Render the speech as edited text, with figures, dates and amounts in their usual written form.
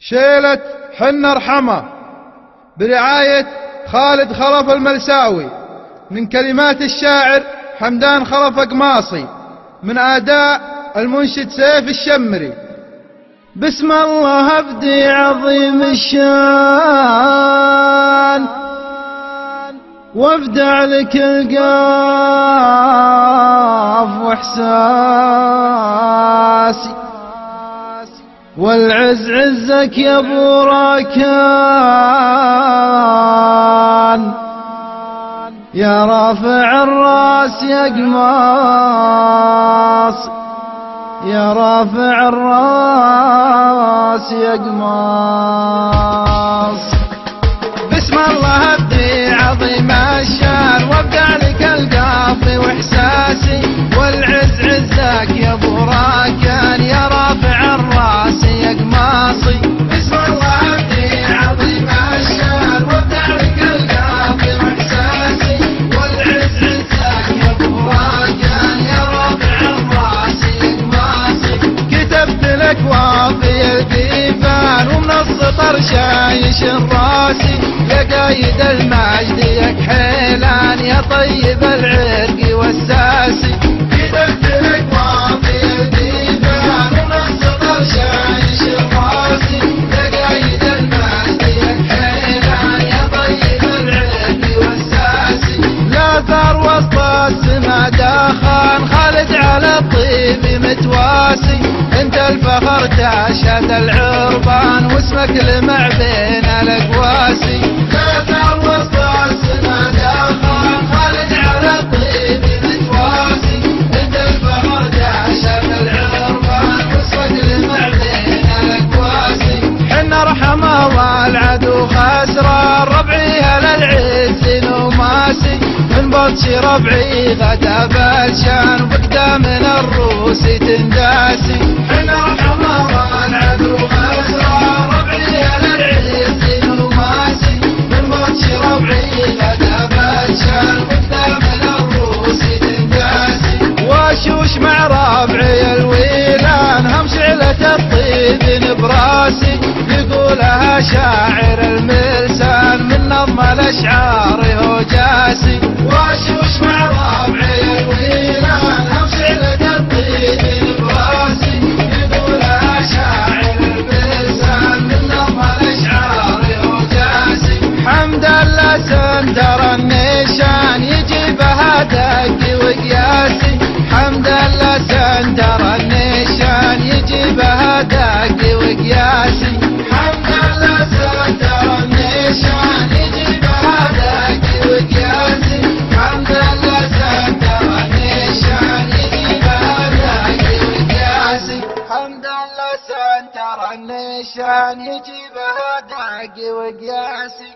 شيلة حنا ارحمه برعاية خالد خلف الملساوي، من كلمات الشاعر حمدان خلف قماصي، من أداء المنشد سيف الشمري. بسم الله أبدي عظيم الشان وابدع لك القاف واحساسي، والعز عزك يا ابو راكان، يا رافع الراس يا قماص، يا رافع الراس يا قماص. بسم الله ابدي عظيم الشان وابدع لك القافي واحساسي، والعز عزك يا ابو راكان، يا رافع الراس يا قماصي. بسم الله ابدي عظيم الشان وابدع لك القافي واحساسي، والعز عزك يا ابو راكان، يا رافع الراس يا قماصي. كتبت لك وافي الديفان ومن السطر شايش راسي، يا قايد المجد يا كحيلان، يا طيب العرق والساسي. كتبت لك وافي الديفان ومن السطر شايش راسي، يا قايد المجد يا كحيلان، يا طيب العرق والساسي. لا ثار وسط السما دخان، خالد على الطيب متواسي، انت الفخر تشهد العربان واسمك لمع بين الاقواسي. لا ثار وسط السما دخان، خالد على الطيب متواسي، انت الفخر تشهد العربان واسمك لمع بين الاقواسي. حنا ارحمه والعدو خسران، ربعي هلا العز نوماسي، من بطش ربعي غدا بالشان وبقدامنا الروس تنداسي. حنا ارحمه والعدو خسران، ربعي هلا العز نوماسي، من بطش ربعي غدا بالشان وبقدامنا الروس تنداسي. واشوش مع ربعي الويلان، هم شعلة الطيب براسي، يقولها شاعر الملسان من نظم الاشعار هو جاسي. واشوش مع ربعي الويلان، هم شعلة الطيب براسي، يقولها شاعر الملسان من نظم الاشعار هو جاسي. حمد الله سندر النشان يجيبها دق وقياسي، حمد الله سندر النشان يجيبها دق وقياسي. حمد الله سندر النشان يجيبها دق وقياسي، حمد الله سندر النشان يجيبها دق وقياسي. حمد الله سندر النشان يجيبها دق وقياسي.